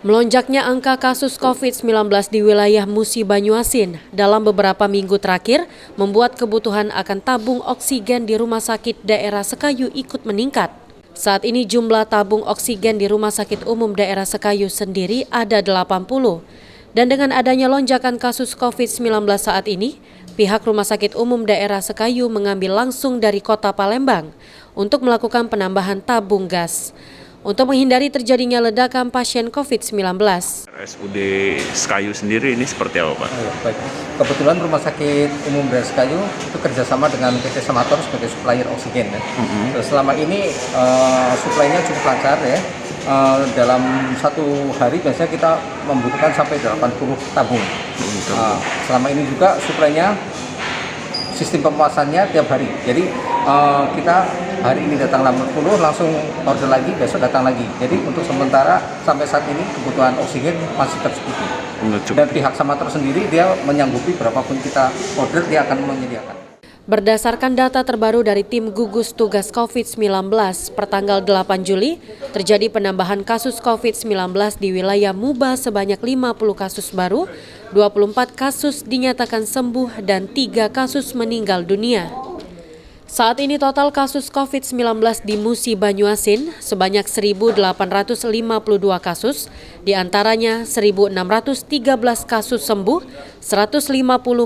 Melonjaknya angka kasus COVID-19 di wilayah Musi Banyuasin dalam beberapa minggu terakhir membuat kebutuhan akan tabung oksigen di Rumah Sakit Daerah Sekayu ikut meningkat. Saat ini jumlah tabung oksigen di Rumah Sakit Umum Daerah Sekayu sendiri ada 80. Dan dengan adanya lonjakan kasus COVID-19 saat ini, pihak Rumah Sakit Umum Daerah Sekayu mengambil langsung dari Kota Palembang untuk melakukan penambahan tabung gas untuk menghindari terjadinya ledakan pasien COVID-19. RSUD Sekayu sendiri ini seperti apa, Pak? Baik. Kebetulan Rumah Sakit Umum Daerah Sekayu itu kerjasama dengan PT Samator sebagai supplier oksigen. Ya. Selama ini suplainya cukup lancar ya. Dalam satu hari biasanya kita membutuhkan sampai 80 tabung. Selama ini juga suplainya sistem pemuasannya tiap hari. Jadi kita hari ini datang 80, langsung order lagi, besok datang lagi. Jadi untuk sementara sampai saat ini kebutuhan oksigen masih tercukupi. Dan pihak Samator sendiri dia menyanggupi berapapun kita order, dia akan menyediakan. Berdasarkan data terbaru dari tim gugus tugas COVID-19, pertanggal 8 Juli, terjadi penambahan kasus COVID-19 di wilayah Muba sebanyak 50 kasus baru, 24 kasus dinyatakan sembuh dan 3 kasus meninggal dunia. Saat ini total kasus COVID-19 di Musi Banyuasin sebanyak 1.852 kasus, diantaranya 1.613 kasus sembuh, 150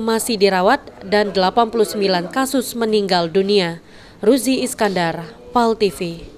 masih dirawat, dan 89 kasus meninggal dunia. Ruzi Iskandar, PAL TV.